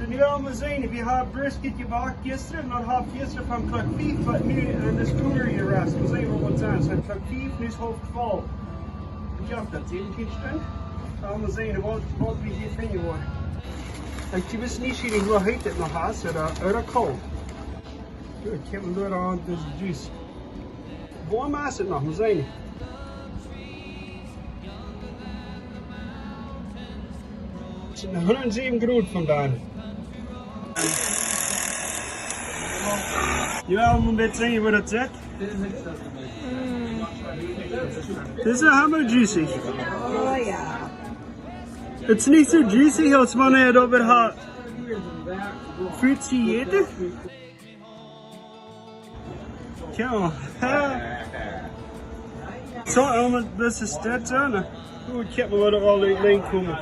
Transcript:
Så nu har man seen, if you have brisket je bakt gisteren, dan had gisteren van klok 5, wat nu aan de stoer je rest. We zijn wat zijn, zijn klok 5, nu is half 12. Ik heb dat 17 stond. Dan we zien wat we hier vinden worden. Ik wist niet hoe heet het nog had, uit koud. Ik heb hem door aan dus juice. Warm is het nog, we zien. Het is 107 graden vandaag. Je wil een beetje zien wat het zit. Dit is helemaal juicy. Oh ja. Het is niet zo juicy als wanneer je het over had. Fruitsje eten. Kijk zo, allemaal best sterk zijn. Ik heb me wat er al uit komen.